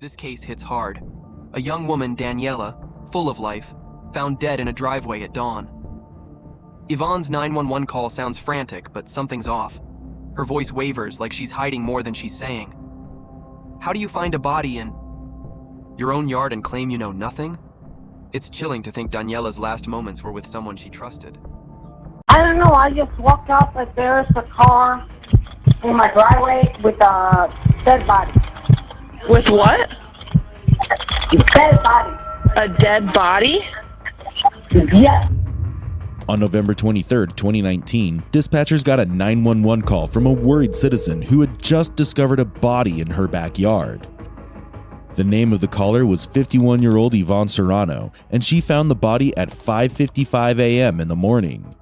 This case hits hard. A young woman, Daniela, full of life, found dead in a driveway at dawn. Yvonne's 911 call sounds frantic, but something's off. Her voice wavers like she's hiding more than she's saying. How do you find a body in your own yard and claim you know nothing? It's chilling to think Daniela's last moments were with someone she trusted. I don't know, I just walked up and there's a car in my driveway with a dead body. With what? Dead body. A dead body? Yes. On November 23, 2019, dispatchers got a 911 call from a worried citizen who had just discovered a body in her backyard. The name of the caller was 51-year-old Ivonne Serrano, and she found the body at 5:55 a.m. in the morning.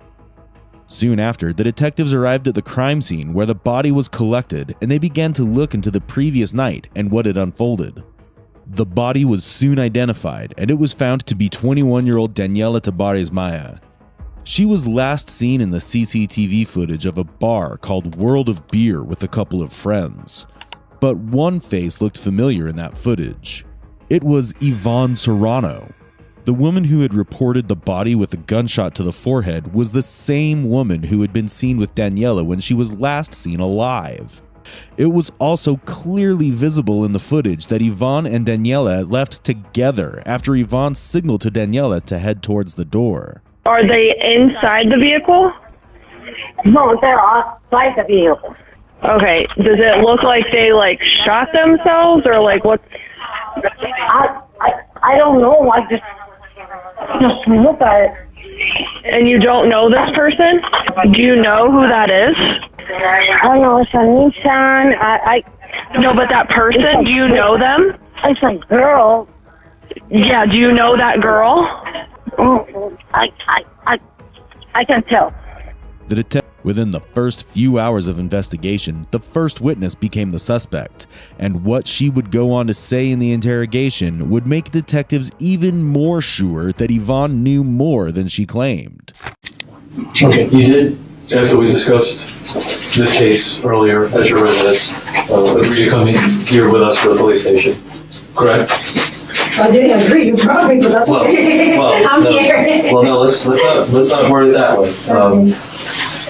Soon after, the detectives arrived at the crime scene where the body was collected, and they began to look into the previous night and what had unfolded. The body was soon identified, and it was found to be 21-year-old Daniela Tobar Maya. She was last seen in the CCTV footage of a bar called World of Beer with a couple of friends. But one face looked familiar in that footage. It was Ivonne Serrano. The woman who had reported the body with a gunshot to the forehead was the same woman who had been seen with Daniela when she was last seen alive. It was also clearly visible in the footage that Ivonne and Daniela left together after Ivonne signaled to Daniela to head towards the door. Are they inside the vehicle? No, they're outside the vehicle. Okay. Does it look like they shot themselves or what? I don't know. I just look at it. And you don't know this person? Do you know who that is? I don't know. It's a Nissan. No, but that person, do you know them? It's a girl. Yeah, do you know that girl? I can tell. The detective. Within the first few hours of investigation, the first witness became the suspect, and what she would go on to say in the interrogation would make detectives even more sure that Ivonne knew more than she claimed. Okay, you did, after we discussed this case earlier at your residence, agree to come in here with us for the police station, correct? I didn't agree, you brought me, but that's okay. I'm here. Well, no, let's not word it that way.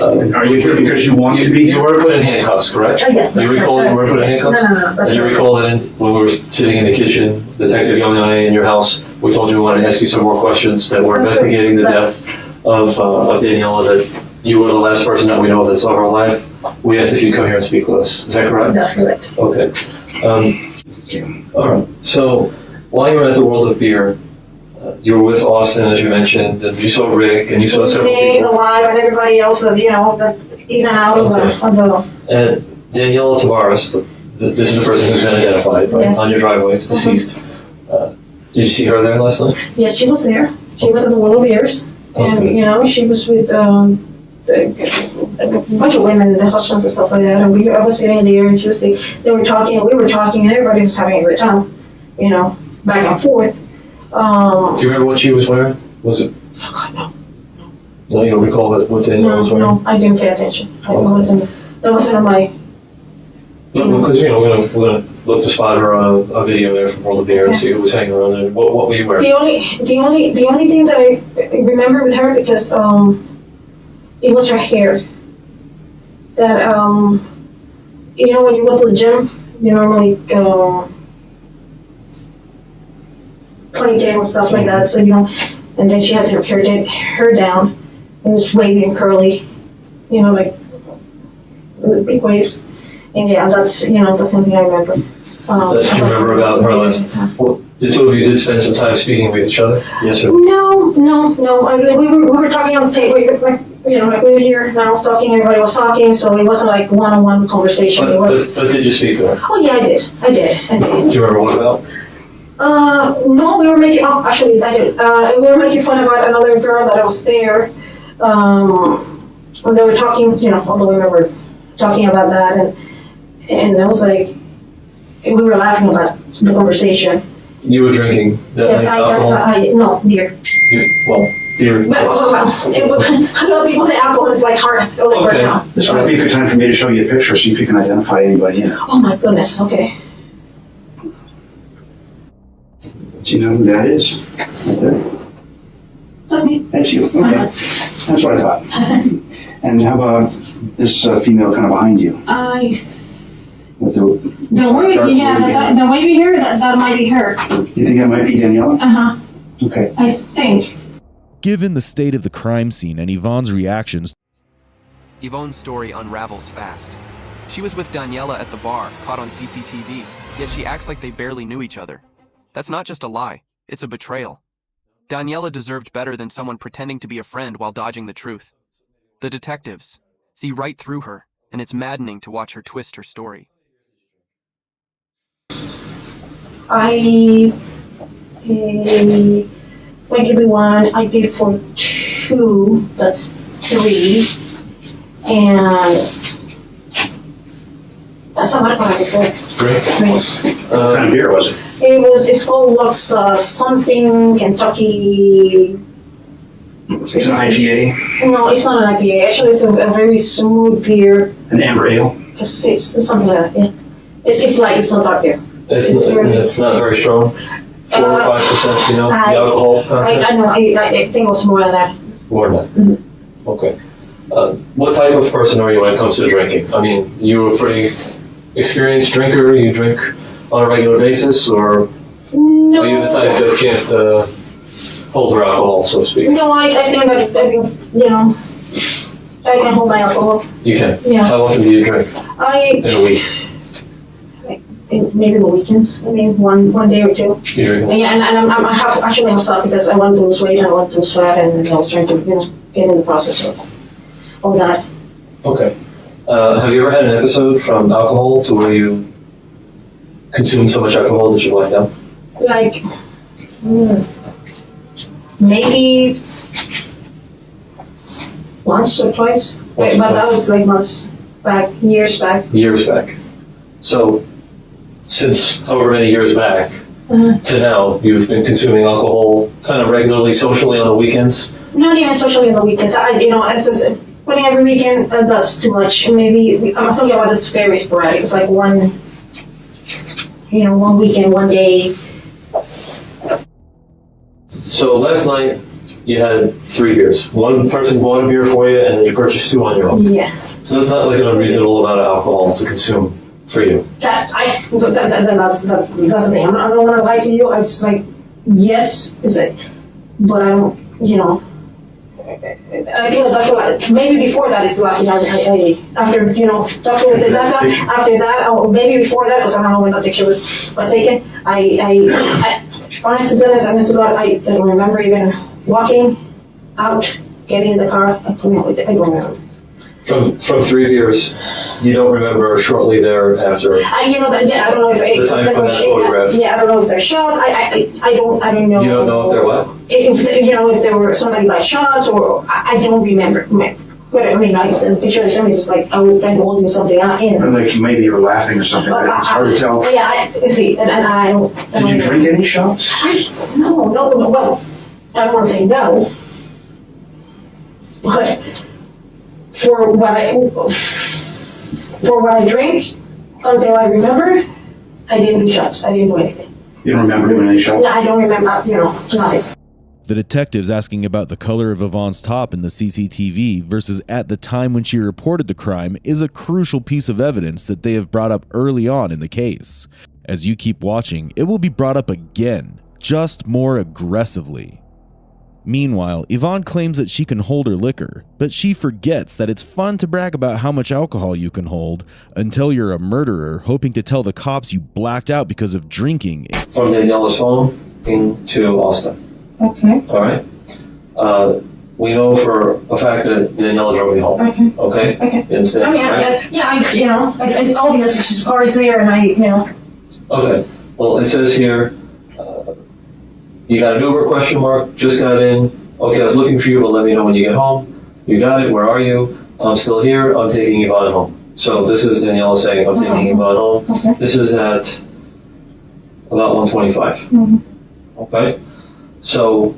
Are you here because you want to be here? You were put in handcuffs, correct? Oh, yeah. You recall you were put in handcuffs? No. And you recall that when we were sitting in the kitchen, Detective Young and I in your house, we told you we wanted to ask you some more questions that were investigating the death of Daniela, that you were the last person that we know that's ever alive. We asked if you'd come here and speak with us. Is that correct? That's correct. Okay. All right. So while you were at the World of Beer, you were with Austin, as you mentioned, and you saw Rick, and you saw several people. Alive, and everybody else, in and out of the... And Daniela Tobar, this is the person who's been identified, right? Yes. On your driveway, it's deceased. Did you see her there last night? Yes, she was there. She was at the World of Beers, and she was with a bunch of women, the husbands and stuff like that, and I was sitting there, and they were talking, and we were talking, and everybody was having a great time, back and forth. Do you remember what she was wearing? Was it? Oh God, no. No, you don't recall what Daniela was wearing? No, I didn't pay attention. That wasn't on my... No, because we're gonna look to spot her on a video there from World of Beer and see who was hanging around there. What were you wearing? The only thing that I remember with her, because it was her hair. That when you go to the gym, you normally ponytail and stuff like that, so and then she had her hair down, and it's wavy and curly, with big waves, and that's that's something I remember. That's what you remember about her last. Well, the two of you did spend some time speaking with each other. Yes, sir. No. I mean, we were talking on the table, like we were here now talking. Everybody was talking, so it wasn't like one-on-one conversation. But did you speak to her? Oh yeah, I did. Do you remember what about? No, we were making. Oh, actually, I did. We were making fun about another girl that was there. When they were talking, all the women were talking about that, and I was like, we were laughing about the conversation. You were drinking that yes, alcohol? No, beer. Beer. Well, a lot of people say alcohol is like hard. Okay. Now. This might be a good time for me to show you a picture, see if you can identify anybody in it. Oh my goodness. Okay. Do you know who that is? Right there? That's me. That's you, okay. That's what I thought. And how about this female kind of behind you? With The way, dark yeah, the wavy hair, that might be her. You think that might be Daniela? Uh-huh. Okay. I think. Given the state of the crime scene and Yvonne's reactions, Yvonne's story unravels fast. She was with Daniela at the bar, caught on CCTV, yet she acts like they barely knew each other. That's not just a lie, it's a betrayal. Daniela deserved better than someone pretending to be a friend while dodging the truth. The detectives see right through her, and it's maddening to watch her twist her story. I give me one. I paid for 2. That's 3, and that's not what I paid for. Great. What kind of beer was it? It's called Lux something Kentucky. It's an IPA? No, it's not an IPA. Actually, it's a very smooth beer. An amber ale? It's something like that. Yeah. It's light. It's not dark beer. It's not very strong. 4 or 5%, you know, the alcohol content? I know. I think it was more than that. More than that? Mm-hmm. Okay. What type of person are you when it comes to drinking? I mean, you're a pretty experienced drinker. You drink on a regular basis, or No. are you the type that can't hold her alcohol, so to speak? No, I think that, you know, I can hold my alcohol. You can? Yeah. How often do you drink in a week? Maybe the weekends. I mean, one day or 2. You drink? Yeah, and I have actually stopped because I want to lose weight and I want to lose fat, and I was trying to, get in the process of all that. Okay. Have you ever had an episode from alcohol to where you consumed so much alcohol that you blacked out? Like, maybe once or twice, but that was like months back, years back. Years back. So, since however many years back to now, you've been consuming alcohol kind of regularly, socially on the weekends? Not even socially on the weekends. It's just putting every weekend, that's too much. Maybe, I'm talking about it's very sporadic. It's like one weekend, one day. So last night, you had 3 beers. One person bought a beer for you, and then you purchased 2 on your own. Yeah. So that's not like an unreasonable amount of alcohol to consume for you. That's the thing. I don't want to lie to you. It's like, yes, is it? But I don't, I think that's a lot. Maybe before that is the last thing I after, talking with the NASA, after that, or maybe before that, because I don't know when that picture was taken, I honest to goodness, I don't remember even walking out, getting in the car. I don't remember. From 3 beers, you don't remember shortly thereafter. I don't know if the time from that photograph. Yeah, I don't know if they're shots. I don't know. You don't know if they're what? If there were somebody by shots, or I don't remember. But I mean, the picture of somebody's like I was kind of holding something out in. Or like maybe you were laughing or something. It's hard to tell. Yeah, see, and I don't. Did you drink any shots? No. Well, I don't want to say no, but for what I drink, until I remember, I didn't do shots. I didn't do anything. You don't remember doing any shots? No, I don't remember. Nothing. the detectives asking about the color of Yvonne's top in the CCTV versus at the time when she reported the crime is a crucial piece of evidence that they have brought up early on in the case. As you keep watching, it will be brought up again, just more aggressively. Meanwhile, Yvonne claims that she can hold her liquor, but she forgets that it's fun to brag about how much alcohol you can hold until you're a murderer hoping to tell the cops you blacked out because of drinking. From Daniela's phone into Austin. Okay. All right? We know for a fact that Daniela drove you home. Okay. Okay? Okay. Instead, I mean, right? it's obvious she's car is there, and Okay. Well, it says here, you got an Uber, question mark, just got in. Okay, I was looking for you, but let me know when you get home. You got it, where are you? I'm still here, I'm taking Yvonne home. So this is Daniela saying, I'm taking Yvonne home. Okay. This is at about 1:25. Okay? So,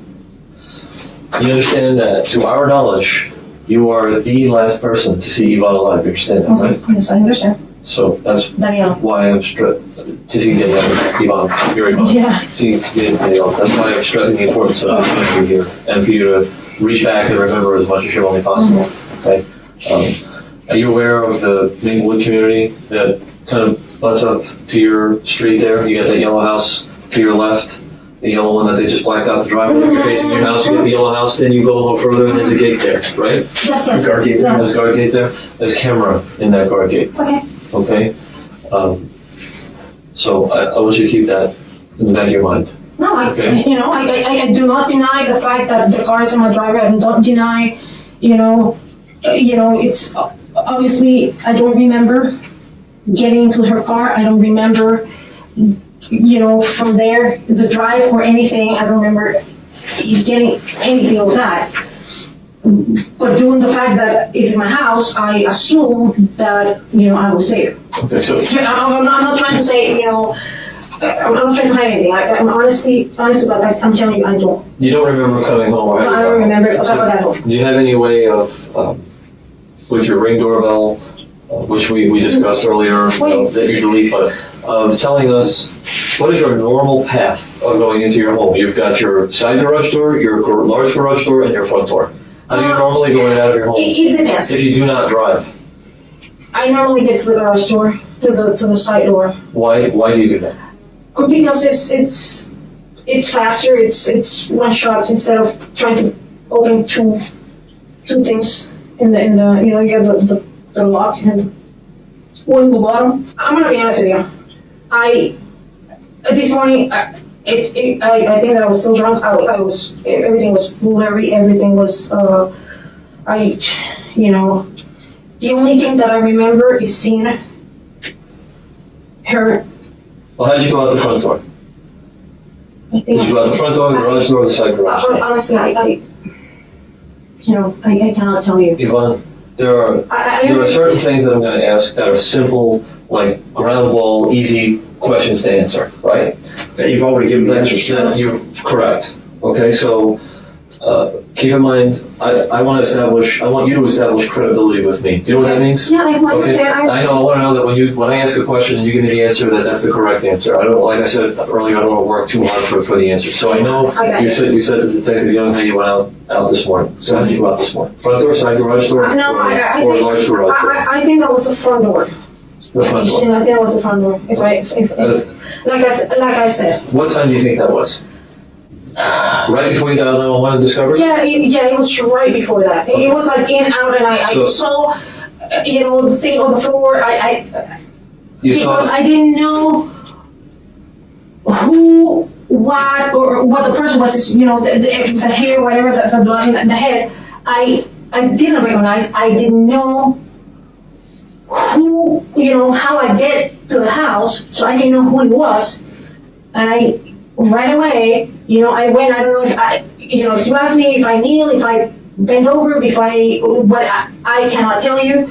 you understand that, to our knowledge, you are the last person to see Yvonne alive. You understand that, right? Yes, I understand. So that's Daniela. why I'm to see Daniela, Ivonne, you're Ivonne. Yeah. See Daniela, that's why I'm stressing the importance of having you here and for you to reach back and remember as much as humanly possible. Okay. Are you aware of the Maplewood community that kind of butts up to your street there? You got that yellow house to your left, the yellow one that they just blacked out the driveway. You're facing your house, you get the yellow house, then you go a little further and there's a gate there, right? Yes, yes. Guard gate there. Yeah. There's a guard gate there. There's a camera in that guard gate. Okay. Okay? So I want you to keep that in the back of your mind. No, Okay. I do not deny the fact that the car is in my driveway. I don't deny, it's obviously I don't remember getting into her car. I don't remember, from there, the drive or anything. I don't remember getting anything of that. But due to the fact that it's in my house, I assume that, I was there. Okay, so I'm not trying to say, I'm not trying to hide anything. I'm honest, but I'm telling you, I don't. you don't remember coming home or I don't remember about that home. Do you have any way of, with your Ring doorbell, which we discussed earlier, that you delete, but of telling us what is your normal path of going into your home? You've got your side garage door, your large garage door, and your front door. How do you normally go in and out of your home? It depends. If you do not drive, I normally get to the garage door, to the side door. why do you do that? Because it's faster. It's one shot instead of trying to open two things in the you get the lock and one in the bottom. I'm gonna be honest with you. This morning I think that I was still drunk. Everything was blurry. Everything was the only thing that I remember is seeing her. Well, how did you go out the front door? I think Did you go out the front door, the garage door, or the side garage door? honestly, I cannot tell you. Yvonne, there are certain things that I'm going to ask that are simple, like ground ball, easy questions to answer, right? That you've already given the answers to. That you're correct. Okay, so keep in mind, I want you to establish credibility with me. Do you know what that means? Yeah, I Okay. I want to know that when I ask a question and you give me the answer, that's the correct answer. I don't, like I said earlier, I don't want to work too hard for the answer. So I know you said to Detective Young how you went out this morning. So how did you go out this morning? Front door, side garage door, or large garage door? I think that was the front door. The front door. I think that was the front door. If like I said. What time do you think that was? Right before you dialed 911 and discovered? Yeah, it was right before that. It was like in and out, and I saw, the thing on the floor. Because I didn't know who, what, or what the person was. The hair, whatever, the blood in the head. I didn't recognize. I didn't know who, how I get to the house, so I didn't know who it was, and right away, I went. I don't know if if you ask me if I kneel, if I bend over, I cannot tell you.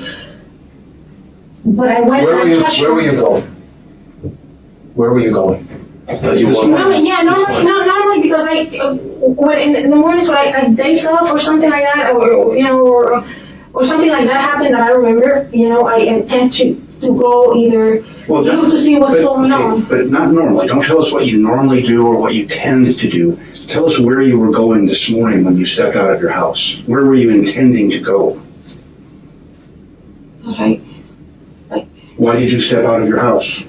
But I went and I touched her. Where were you going? Where were you going? Normally because when in the mornings when I days off or something like that, or something like that happened that I remember, I tend to go either look to see what's going on. But not normally. Don't tell us what you normally do or what you tend to do. Tell us where you were going this morning when you stepped out of your house. Where were you intending to go? Okay. Why did you step out of your house?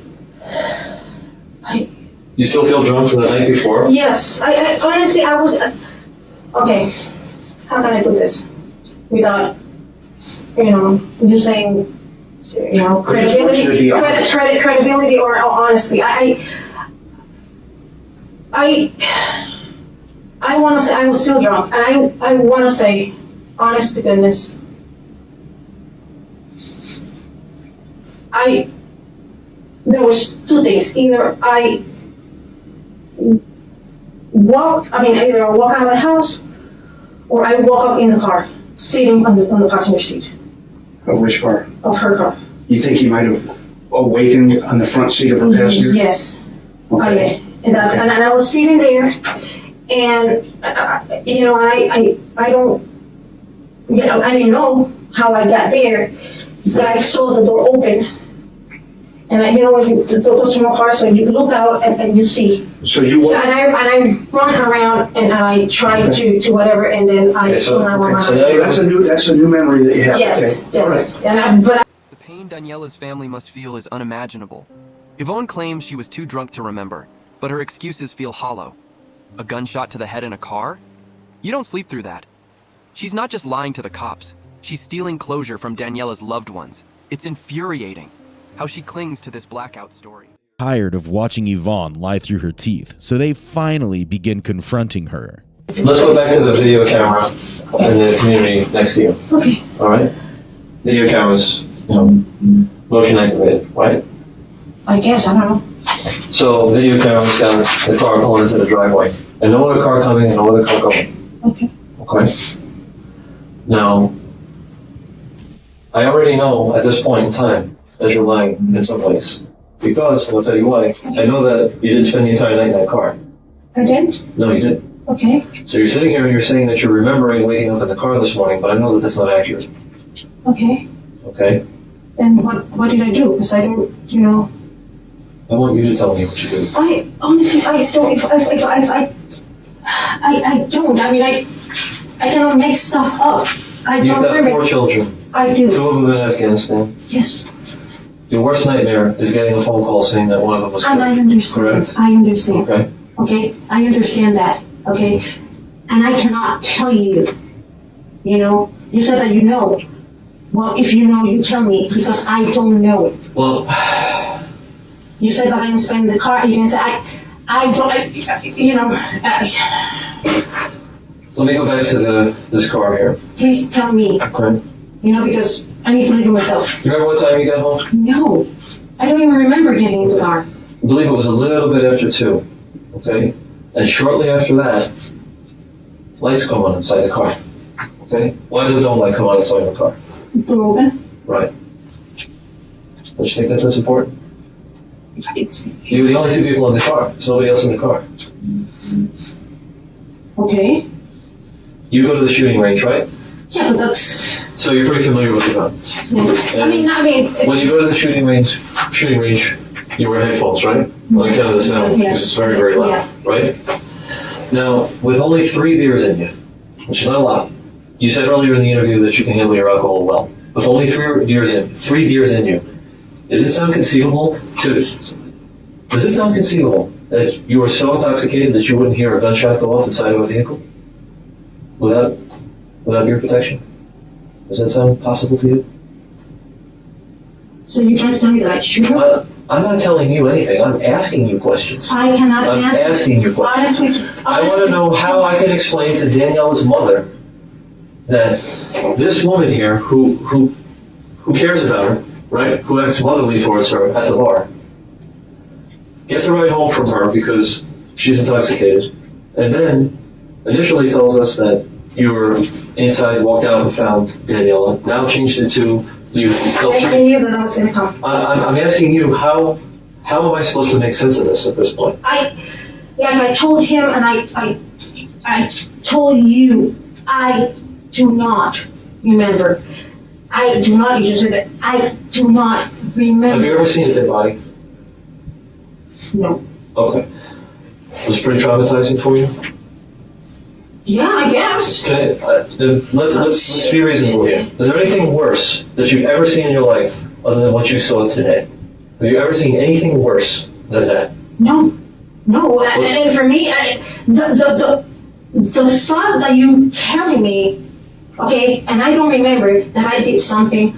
You still feel drunk from the night before? Yes. I honestly, I was... okay. How can I put this? Without, you saying... credibility or honesty. I want to say I was still drunk, and I want to say, honest to goodness, there was two things. Either I walk out of the house, or I walk up in the car, sitting on the passenger seat. Of which car? Of her car. You think you might have awakened on the front seat of her passenger? Yes. Okay. And I was sitting there, and I didn't know how I got there, but I saw the door open, And you know, when you, those small cars, so you look out and you see. So you And I run around and I try to whatever, and then I. So now that's a new memory that you have. Yes, okay. yes. All right. And The pain Daniela's family must feel is unimaginable. Ivonne claims she was too drunk to remember, but her excuses feel hollow. A gunshot to the head in a car? You don't sleep through that. She's not just lying to the cops. She's stealing closure from Daniela's loved ones. It's infuriating how she clings to this blackout story. Tired of watching Ivonne lie through her teeth, so they finally begin confronting her. Let's go back to the video camera in the community next to you. okay. All right? Video cameras, motion activated, right? I guess, I don't know. So video cameras got the car pulling into the driveway, and no other car coming and no other car going. Okay. Okay? Now, I already know at this point in time that you're lying in some ways. Because, and I'll tell you why, I know that you didn't spend the entire night in that car. I did? No, you didn't. Okay. So you're sitting here and you're saying that you're remembering waking up in the car this morning, but I know that that's not accurate. Okay. Okay? Then what did I do? Because I don't, you know. I want you to tell me what you did. I honestly, I don't. I don't. I mean, I cannot make stuff up. I You've don't got remember. 4 children. I do. 2 of them in Afghanistan. Yes. Your worst nightmare is getting a phone call saying that one of them was killed. And I understand. Correct? I understand. Okay. Okay. I understand that. Okay. And I cannot tell you. You know. You said that you know. Well, if you know, you tell me because I don't know. Well, You said that I didn't spend the car. You didn't say I don't. You know. let me go back to this car here. Please tell me. Okay. You know, because I need to live with myself. You remember what time you got home? No. I don't even remember getting in the car. I believe it was a little bit after 2. Okay? And shortly after that, lights come on inside the car. Okay? Why does the dome light come on inside the car? Door open. Right. Don't you think that that's important? You were the only 2 people in the car. There's nobody else in the car. Okay. You go to the shooting range, right? Yeah, but that's. So you're pretty familiar with the guns. Yes. I mean. When you go to the shooting range, you wear headphones, right? On account of the sound, because it's very, very loud, Yeah. right? Now, with only 3 beers in you, which is not a lot, you said earlier in the interview that you can handle your alcohol well. With only 3 beers in you, does it sound conceivable that you were so intoxicated that you wouldn't hear a gunshot go off inside of a vehicle without beer protection? Does that sound possible to you? So you're trying to tell me that I shoot her? I'm not telling you anything. I'm asking you questions. I cannot I'm answer. asking you questions. I want to know how I can explain to Daniela's mother that this woman here, who cares about her, right? Who acts motherly towards her at the bar, gets a ride home from her because she's intoxicated, and then initially tells us that you were inside, walked out and found Daniela. Now changed it to you. I knew that I was going to come. I'm asking you how am I supposed to make sense of this at this point? I told him and I told you, I do not remember. I do not, you just said that, I do not remember. Have you ever seen a dead body? No. Okay. Was it pretty traumatizing for you? Yeah, I guess. Okay, let's be reasonable here. Is there anything worse that you've ever seen in your life other than what you saw today? Have you ever seen anything worse than that? No. And for me, the thought that you telling me, okay, and I don't remember that I did something,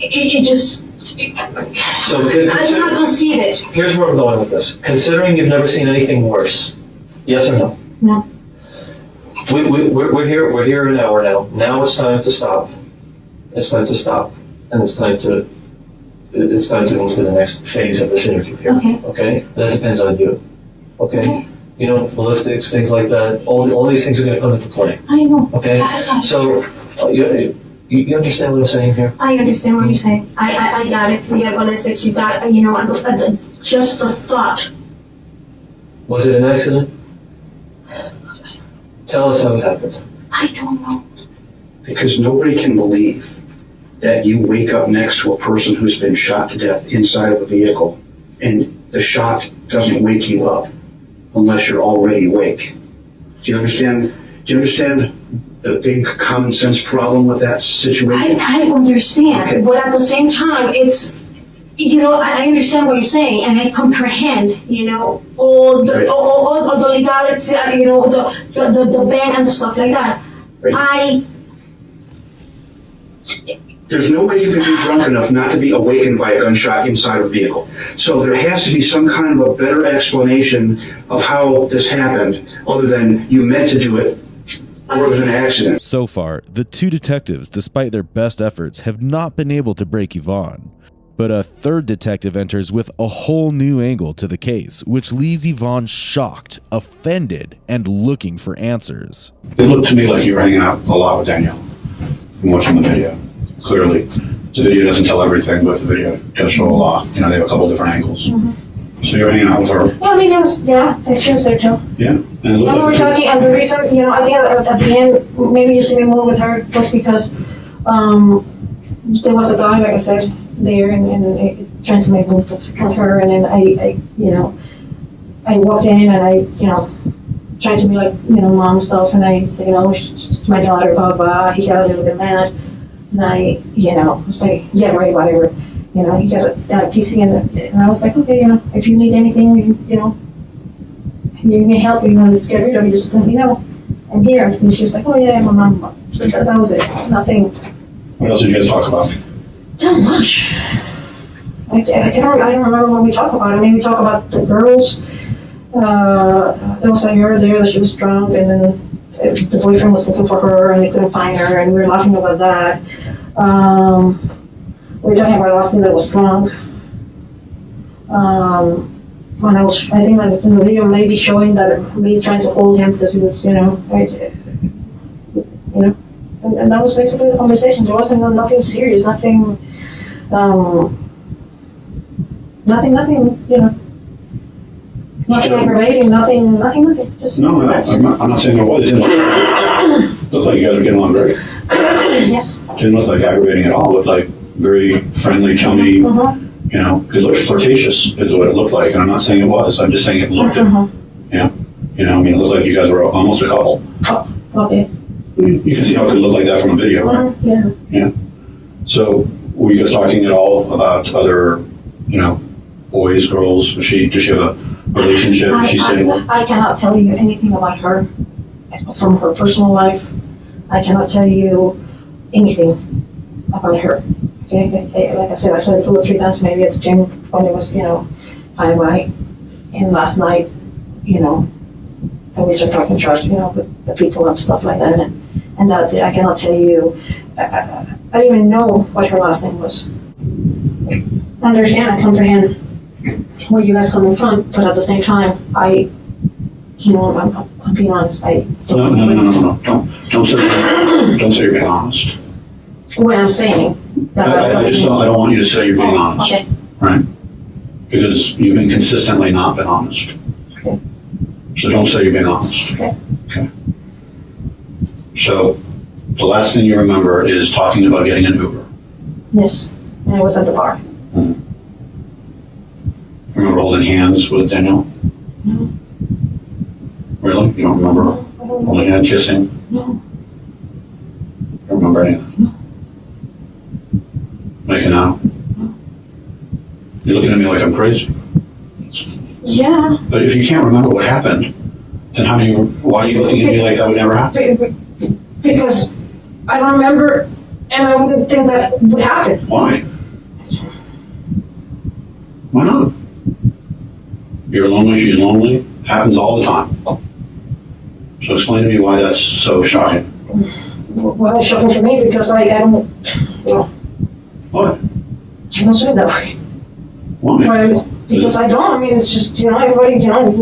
it just, So I do not conceive it. Here's where I'm going with this. Considering you've never seen anything worse, yes or no? No. We're here an hour now. Now it's time to stop. It's time to stop, and it's time to move to the next phase of this interview here. Okay. Okay. That depends on you. Okay. You know, ballistics, things like that. All these things are going to come into play. I know. Okay. So you understand what I'm saying here? I understand what you're saying. I got it. You got ballistics. You got just the thought. Was it an accident? Tell us how it happened. I don't know. Because nobody can believe that you wake up next to a person who's been shot to death inside of a vehicle, and the shot doesn't wake you up unless you're already awake. Do you understand? Do you understand the big common sense problem with that situation? I understand, Okay. but at the same time, it's, I understand what you're saying, and I comprehend, all the Right. all the legalities, the ban and the stuff like that. Right. There's no way you can be drunk enough not to be awakened by a gunshot inside a vehicle. So there has to be some kind of a better explanation of how this happened, other than you meant to do it, or it was an accident. So far, the two detectives, despite their best efforts, have not been able to break Ivonne. But a third detective enters with a whole new angle to the case, which leaves Ivonne shocked, offended, and looking for answers. It looked to me like you were hanging out a lot with Danielle from watching the video. Clearly, the video doesn't tell everything, but the video does show a lot. They have a couple different angles. Mm-hmm. So you're hanging out with her. Yeah, I mean, she was there too. Yeah. And it And looked we were like talking, and the reason, I think at the end, maybe you see me more with her was because there was a guy, like I said, there, and trying to make move with her, and then I walked in, and I, tried to be like, mom stuff, and I said, she's my daughter, blah, blah. He got a little bit mad, and I, was like, yeah, right, whatever. He got teasing, and I was like, okay, if you need anything, you need help, or you want to get rid of it, just let me know. And here, and she's like, oh yeah, my mom. That was it. Nothing. what else did you guys talk about? Not much. I don't remember what we talked about. I mean, we talked about the girls. There was a girl there that she was drunk, and then the boyfriend was looking for her, and they couldn't find her, and we were laughing about that. We were talking about Austin that was drunk. When I think that in the video maybe showing that me trying to hold him because he was, and that was basically the conversation. There wasn't nothing serious, nothing, nothing, nothing aggravating, nothing. Just No, I'm not saying there was. It didn't look like you guys were getting along great. yes. Didn't look like aggravating at all. It looked like very friendly, chummy. Mm-hmm. It looked flirtatious is what it looked like. And I'm not saying it was. I'm just saying it looked it. It looked like you guys were almost a couple. Oh, okay. You can see how it could look like that from a video, right? Yeah. So were you guys talking at all about other, boys, girls? Does she have a relationship? Is she single? I cannot tell you anything about her from her personal life. I cannot tell you anything about her. Okay, like I said, I saw her 2 or 3 times maybe at the gym when it was, by. And last night, then we started talking church, with the people and stuff like that. And that's it. I cannot tell you. I don't even know what her last name was. I understand, I comprehend where you guys coming from, but at the same time, I'm being honest. I don't No. Don't say you're being honest. What I'm saying. I don't want you to say you're being honest. Okay. Right? Because you've been consistently not been honest. Okay. So don't say you're being honest. Okay. So the last thing you remember is talking about getting an Uber. Yes, and I was at the bar. Remember holding hands with Danielle? No. Really? You don't remember holding hands, kissing? No. You don't remember anything? No. Making out? No. You're looking at me like I'm crazy. Yeah. But if you can't remember what happened, then why are you looking at me like that would never happen? Because I don't remember, and I wouldn't think that would happen. Why? Why not? You're lonely, she's lonely. Happens all the time. So explain to me why that's so shocking. Well, it's shocking for me because I don't, What? I don't say it that way. Why? Because I don't. I mean, it's just, everybody,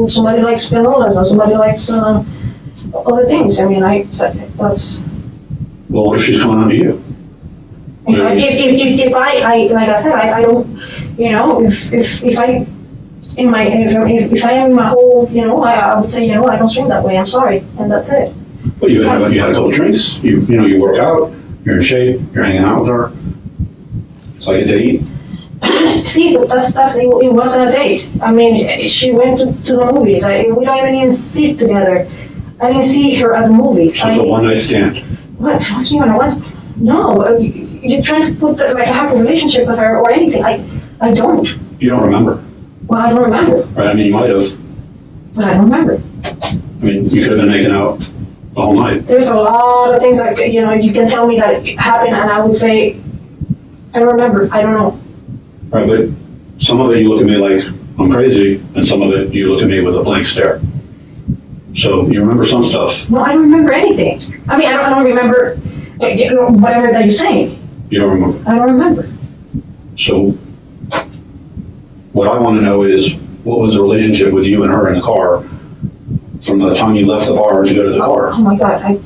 somebody likes granolas and somebody likes other things. I mean, that's... Well, what if she's coming on to you? If I like I said, I don't, if I am in my whole, I would say, I don't swing that way, I'm sorry, and that's it. Well, you had a couple drinks, you work out, you're in shape, you're hanging out with her, It's like a date. See, but it wasn't a date. I mean, she went to the movies. We don't even sit together. I didn't see her at the movies. So it's a one-night stand. What? No, you're trying to put like I have a relationship with her or anything. I don't. You don't remember. Well, I don't remember. Right, I mean, you might have. But I don't remember. I mean, you could have been making out the whole night. There's a lot of things like, you can tell me that it happened and I would say, I don't remember, I don't know. Right, but some of it you look at me like I'm crazy, and some of it you look at me with a blank stare. So you remember some stuff. No, I don't remember anything. I mean, I don't remember whatever that you're saying. You don't remember. I don't remember. So what I want to know is, what was the relationship with you and her in the car from the time you left the bar to go to the car? Oh my God,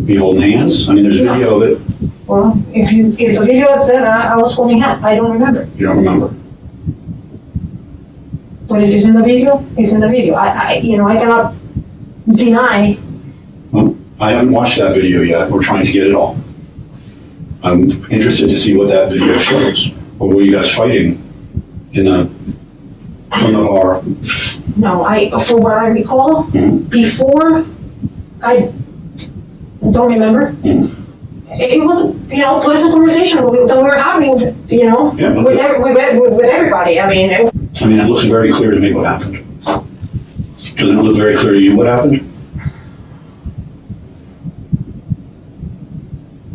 You holding hands? I mean, there's video of it. Well, if the video is there, then I was holding hands. I don't remember. You don't remember. But if it's in the video, it's in the video. I cannot deny. Well, I haven't watched that video yet. We're trying to get it all. I'm interested to see what that video shows. Or were you guys fighting from the bar? No, for what I recall, before, I don't remember. Mm-hmm. It was a pleasant conversation that we were having, with everybody. I mean, it looks very clear to me what happened. Doesn't it look very clear to you what happened?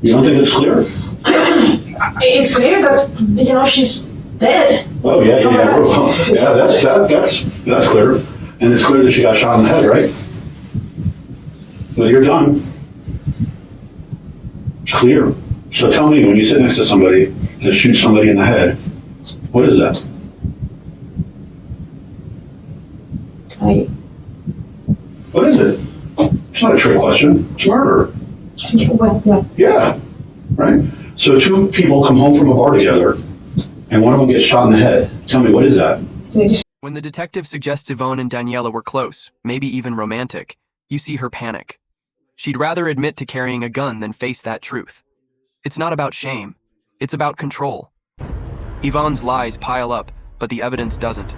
You don't think it's clear? It's clear that she's dead. Oh yeah. Yeah, that's clear, and it's clear that she got shot in the head, right? But you're done. It's clear. So tell me, when you sit next to somebody that shoots somebody in the head, what is that? What is it? It's not a trick question. It's murder. Yeah. Right? So two people come home from a bar together, and one of them gets shot in the head. Tell me, what is that? When the detective suggests Ivonne and Daniela were close, maybe even romantic, you see her panic. She'd rather admit to carrying a gun than face that truth. It's not about shame. It's about control. Yvonne's lies pile up, but the evidence doesn't.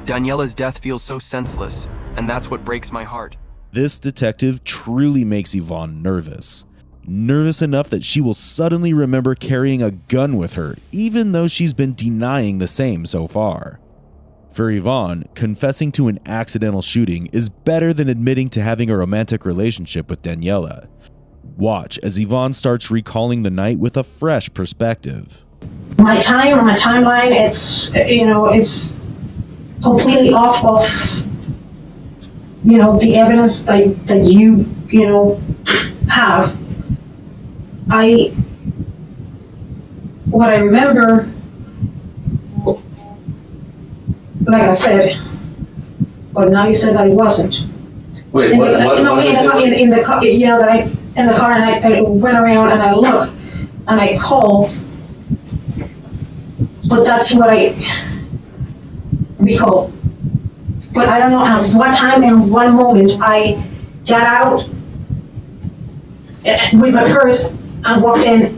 Daniela's death feels so senseless, and that's what breaks my heart. This detective truly makes Yvonne nervous. Nervous enough that she will suddenly remember carrying a gun with her, even though she's been denying the same so far. For Yvonne, confessing to an accidental shooting is better than admitting to having a romantic relationship with Daniela. Watch as Yvonne starts recalling the night with a fresh perspective. My timeline, it's completely off of, the evidence that you have. What I remember, like I said, but now you said that it wasn't. Wait, in the car, that I in the car, and I went around and I looked and I called, but that's what I recall. But I don't know at what time and what moment I got out with my purse and walked in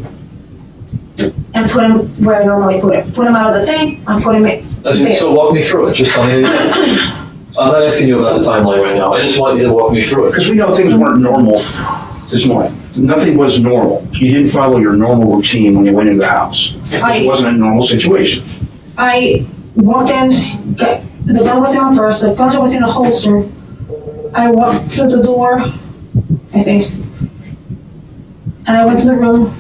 and put him where I normally put him. Put him out of the thing and put him in. So walk me through it. Just tell me. I'm not asking you about the timeline right now. I just want you to walk me through it. Because we know things weren't normal this morning. Nothing was normal. You didn't follow your normal routine when you went into the house. It wasn't a normal situation. I walked in, the gun was in my purse, the gun was in a holster. I walked through the door, I think, and I went to the room,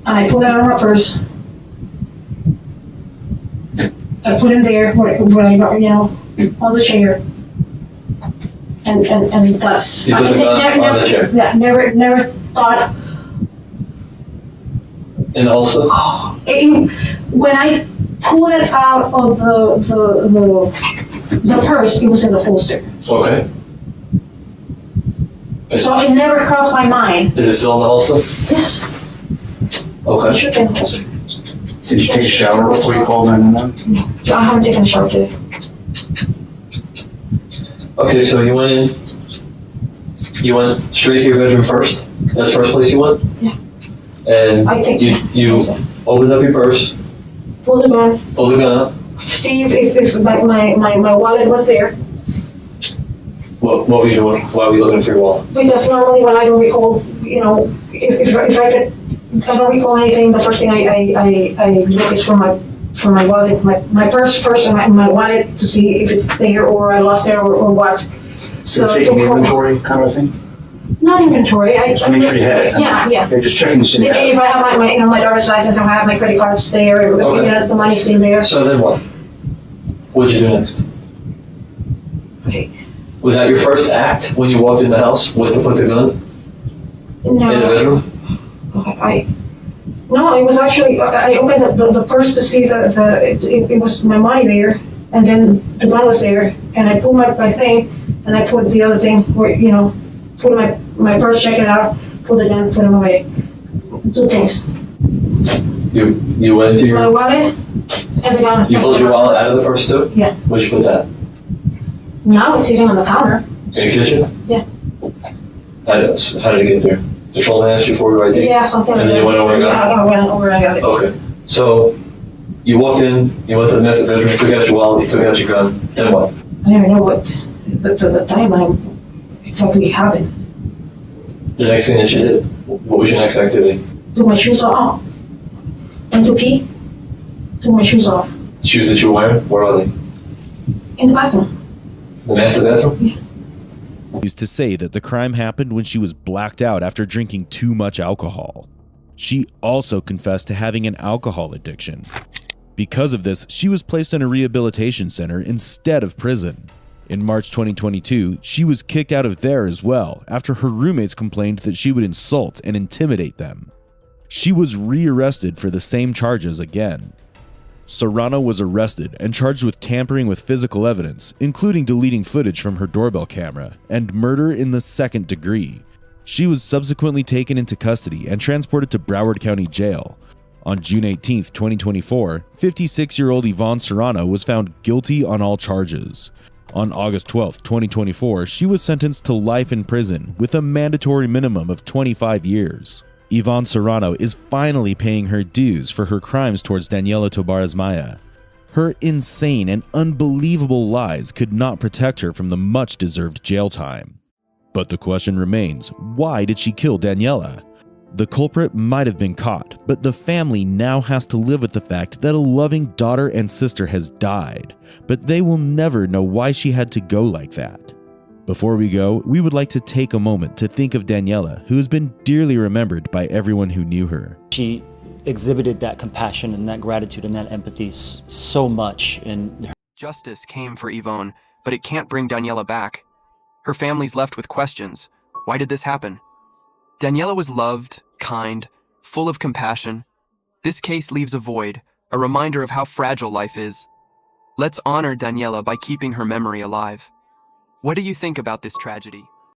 and I pulled it out of my purse. I put him there where I, on the chair. And that's... You put the gun on the chair? Yeah, never thought... And also? When I pulled it out of the purse, it was in the holster. Okay. So it never crossed my mind. Is it still in the holster? Yes. Okay. It should be in the holster. Did you take a shower before you called 911? I haven't taken a shower today. Okay, so you went straight to your bedroom first? That's the first place you went? Yeah. And I think you opened up your purse, pulled the gun, pulled the gun up. see if my wallet was there. What were you doing? Why were you looking for your wallet? Because normally when I don't recall, if I don't recall anything, the first thing I look is for my wallet, my purse first, and my wallet to see if it's there or I lost it or what. So taking inventory kind of thing? Not inventory. Just make sure you had it. Yeah. They're just checking to see if If I have my driver's license, if I have my credit cards there, Okay. the money's still there. So then what? What'd you do next? Okay. Was that your first act when you walked in the house? Was to put the gun in the bedroom? No, it was actually, I opened the purse to see it was my money there, and then the gun was there, and I pulled my thing, and I put the other thing where, put my purse, check it out, pull the gun, put them away. 2 things. You went into My your... wallet and the gun. You pulled your wallet out of the purse too? Yeah. Where'd you put that? Now it's sitting on the counter. In the kitchen? Yeah. How did it get there? The patrolman asked you for your ID? Yeah, something like And that. then you went over and got it? Yeah, I went over and I got it. Okay. So you walked in, you went to the master bedroom, you took out your wallet, you took out your gun, then what? I don't even know what the timeline exactly happened. The next thing that you did, what was your next activity? Took my shoes off. Went to pee. Took my shoes off. The shoes that you were wearing, where are they? In the bathroom. The master bathroom? Yeah. Used to say that the crime happened when she was blacked out after drinking too much alcohol. She also confessed to having an alcohol addiction. Because of this, she was placed in a rehabilitation center instead of prison. In March 2022, she was kicked out of there as well after her roommates complained that she would insult and intimidate them. She was rearrested for the same charges again. Serrano was arrested and charged with tampering with physical evidence, including deleting footage from her doorbell camera, and murder in the 2nd degree. She was subsequently taken into custody and transported to Broward County Jail. On June 18, 2024, 56-year-old Ivonne Serrano was found guilty on all charges. On August 12, 2024, she was sentenced to life in prison with a mandatory minimum of 25 years. Ivonne Serrano is finally paying her dues for her crimes towards Daniela Tobar Maya. Her insane and unbelievable lies could not protect her from the much-deserved jail time. But the question remains, why did she kill Daniela? The culprit might have been caught, but the family now has to live with the fact that a loving daughter and sister has died, but they will never know why she had to go like that. Before we go, we would like to take a moment to think of Daniela, who has been dearly remembered by everyone who knew her. She exhibited that compassion and that gratitude and that empathy so much. Justice came for Ivonne, but it can't bring Daniela back. Her family's left with questions. Why did this happen? Daniela was loved, kind, full of compassion. This case leaves a void, a reminder of how fragile life is. Let's honor Daniela by keeping her memory alive. What do you think about this tragedy?